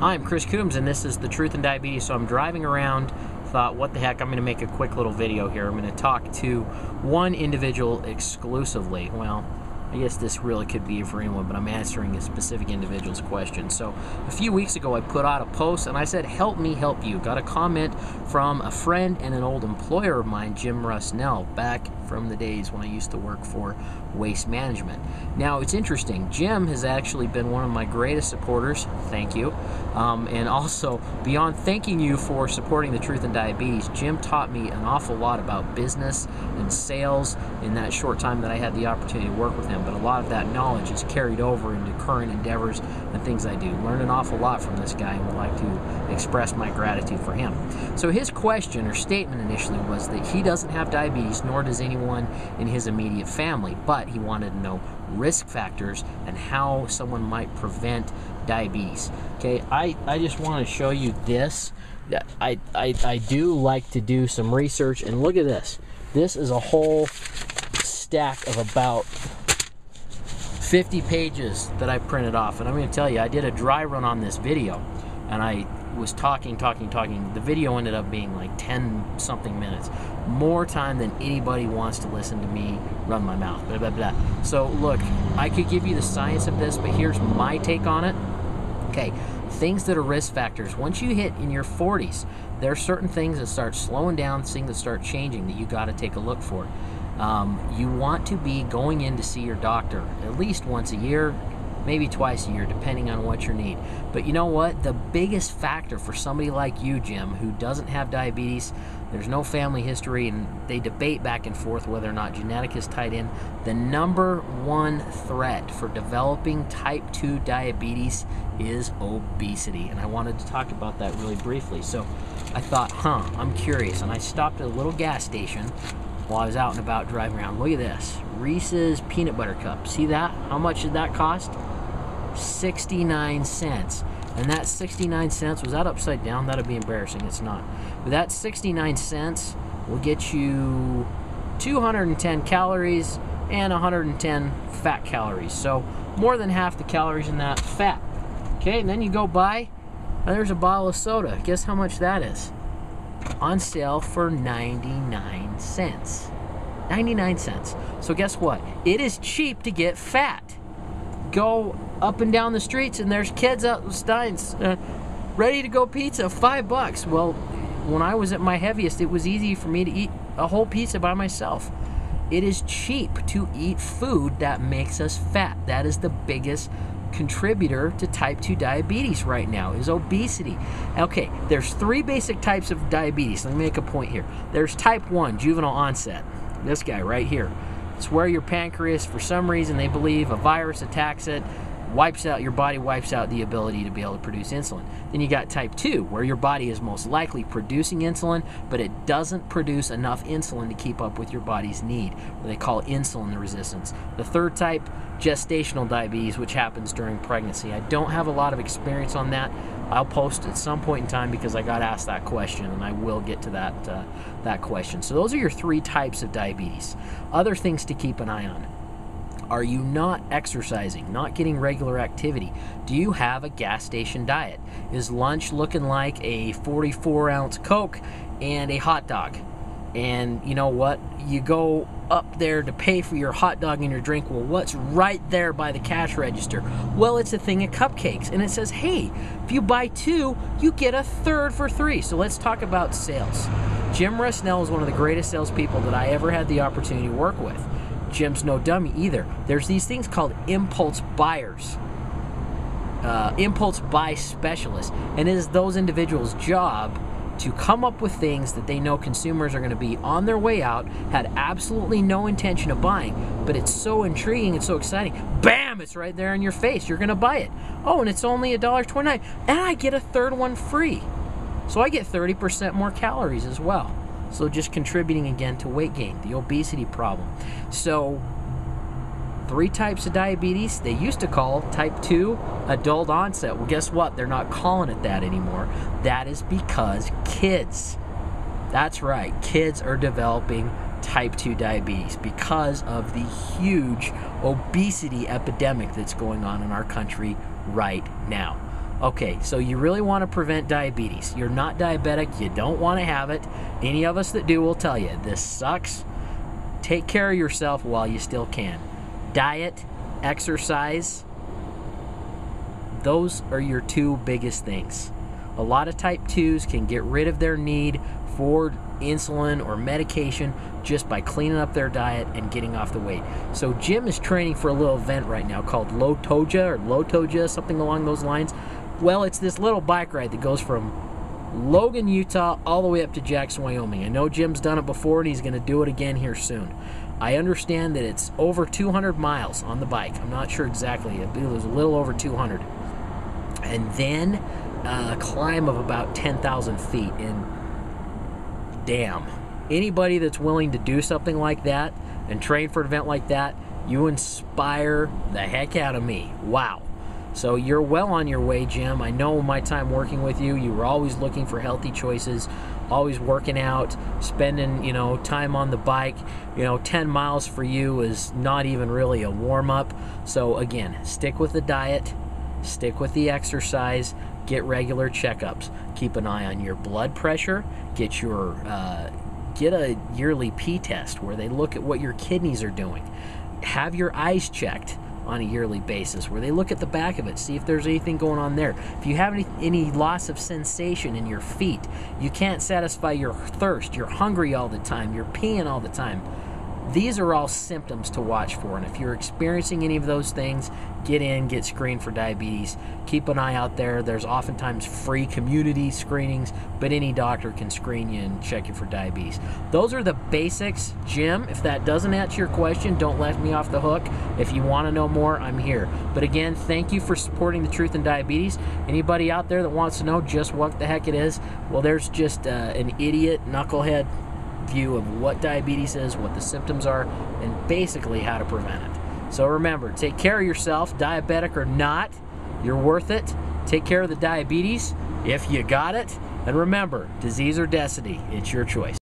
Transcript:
I'm Chris Coombs, and this is The Truth in Diabetes. So I'm driving around, thought, what the heck, I'm going to make a quick little video here. I'm going to talk to one individual exclusively. Well, I guess this really could be for anyone, but I'm answering a specific individual's question. So a few weeks ago, I put out a post, and I said, help me help you. Got a comment from a friend and an old employer of mine, Jim Rusnell, back from the days when I used to work for Waste Management. Now, it's interesting. Jim has actually been one of my greatest supporters. Thank you. And also, beyond thanking you for supporting The Truth in Diabetes, Jim taught me an awful lot about business and sales in that short time that I had the opportunity to work with him. But a lot of that knowledge is carried over into current endeavors and things I do. Learned an awful lot from this guy and would like to express my gratitude for him. So his question or statement initially was that he doesn't have diabetes, nor does anyone in his immediate family, but he wanted to know risk factors and how someone might prevent diabetes. Okay, I just want to show you this. I do like to do some research, and look at this. This is a whole stack of about 50 pages that I printed off, and I'm going to tell you, I did a dry run on this video, and I was talking. The video ended up being like 10 something minutes, more time than anybody wants to listen to me run my mouth, blah blah blah. So look, I could give you the science of this, but here's my take on it. Okay, things that are risk factors. Once you hit in your 40s, there are certain things that start slowing down, things that start changing that you got to take a look for. You want to be going in to see your doctor at least once a year, maybe twice a year, depending on what your need. But you know what? The biggest factor for somebody like you, Jim, who doesn't have diabetes, there's no family history, and they debate back and forth whether or not genetic is tied in. The number one threat for developing type 2 diabetes is obesity. And I wanted to talk about that really briefly. So I thought, I'm curious. And I stopped at a little gas station while I was out and about driving around. Look at this. Reese's peanut butter cup. See that? How much did that cost? 69 cents. And that 69 cents, was that upside down? That'd be embarrassing. It's not. But that 69 cents will get you 210 calories and 110 fat calories. So more than half the calories in that fat. Okay, and then you go buy, and there's a bottle of soda. Guess how much that is? On sale for 99 cents. 99 cents. So guess what? It is cheap to get fat. Go up and down the streets and there's kids out with steins ready to go pizza, $5. Well, when I was at my heaviest, it was easy for me to eat a whole pizza by myself. It is cheap to eat food that makes us fat. That is the biggest contributor to type 2 diabetes right now, is obesity. Okay, there's 3 basic types of diabetes. Let me make a point here. There's type 1, juvenile onset. This guy right here. It's where your pancreas, for some reason, they believe a virus attacks it, wipes out, your body wipes out the ability to be able to produce insulin. Then you got type 2, where your body is most likely producing insulin, but it doesn't produce enough insulin to keep up with your body's need, what they call insulin resistance. The third type, gestational diabetes, which happens during pregnancy. I don't have a lot of experience on that. I'll post at some point in time because I got asked that question, and I will get to that question. So those are your 3 types of diabetes. Other things to keep an eye on. Are you not exercising, not getting regular activity? Do you have a gas station diet? Is lunch looking like a 44-ounce Coke and a hot dog? And you know what? You go up there to pay for your hot dog and your drink. Well, what's right there by the cash register? Well, it's a thing of cupcakes. And it says, hey, if you buy 2, you get a third for 3. So let's talk about sales. Jim Rusnell is one of the greatest salespeople that I ever had the opportunity to work with. Jim's no dummy either. There's these things called impulse buyers, impulse buy specialists, and it is those individuals' job to come up with things that they know consumers are going to be on their way out, had absolutely no intention of buying, but it's so intriguing and so exciting. Bam! It's right there in your face. You're going to buy it. Oh, and it's only $1.29, and I get a third one free. So I get 30% more calories as well. So just contributing again to weight gain, the obesity problem. So 3 types of diabetes. They used to call type 2 adult onset. Well, guess what? They're not calling it that anymore. That is because kids, that's right, kids are developing type 2 diabetes because of the huge obesity epidemic that's going on in our country right now. Okay, so you really want to prevent diabetes. You're not diabetic, you don't want to have it. Any of us that do will tell you, this sucks. Take care of yourself while you still can. Diet, exercise, those are your two biggest things. A lot of type 2s can get rid of their need for insulin or medication just by cleaning up their diet and getting off the weight. So Jim is training for a little event right now called Lotoja, something along those lines. Well, it's this little bike ride that goes from Logan, Utah, all the way up to Jackson, Wyoming. I know Jim's done it before and he's going to do it again here soon. I understand that it's over 200 miles on the bike. I'm not sure exactly. I believe it was a little over 200. And then a climb of about 10,000 feet. And damn, anybody that's willing to do something like that and train for an event like that, you inspire the heck out of me. Wow. So you're well on your way, Jim. I know my time working with you, you were always looking for healthy choices, always working out, spending, time on the bike. 10 miles for you is not even really a warm-up. So again, stick with the diet, stick with the exercise, get regular checkups. Keep an eye on your blood pressure, get a yearly P test where they look at what your kidneys are doing. Have your eyes checked on a yearly basis where they look at the back of it, see if there's anything going on there. If you have any loss of sensation in your feet, you can't satisfy your thirst, you're hungry all the time, you're peeing all the time, these are all symptoms to watch for. And if you're experiencing any of those things, get screened for diabetes. Keep an eye out there. There's oftentimes free community screenings, but any doctor can screen you and check you for diabetes. Those are the basics, Jim. If that doesn't answer your question, don't let me off the hook. If you want to know more, I'm here. But again, thank you for supporting the Truth in Diabetes. Anybody out there that wants to know just what the heck it is, well, there's just an idiot knucklehead view of what diabetes is, what the symptoms are, and basically how to prevent it. So remember, take care of yourself, diabetic or not, you're worth it. Take care of the diabetes if you got it. And remember, disease or destiny, it's your choice.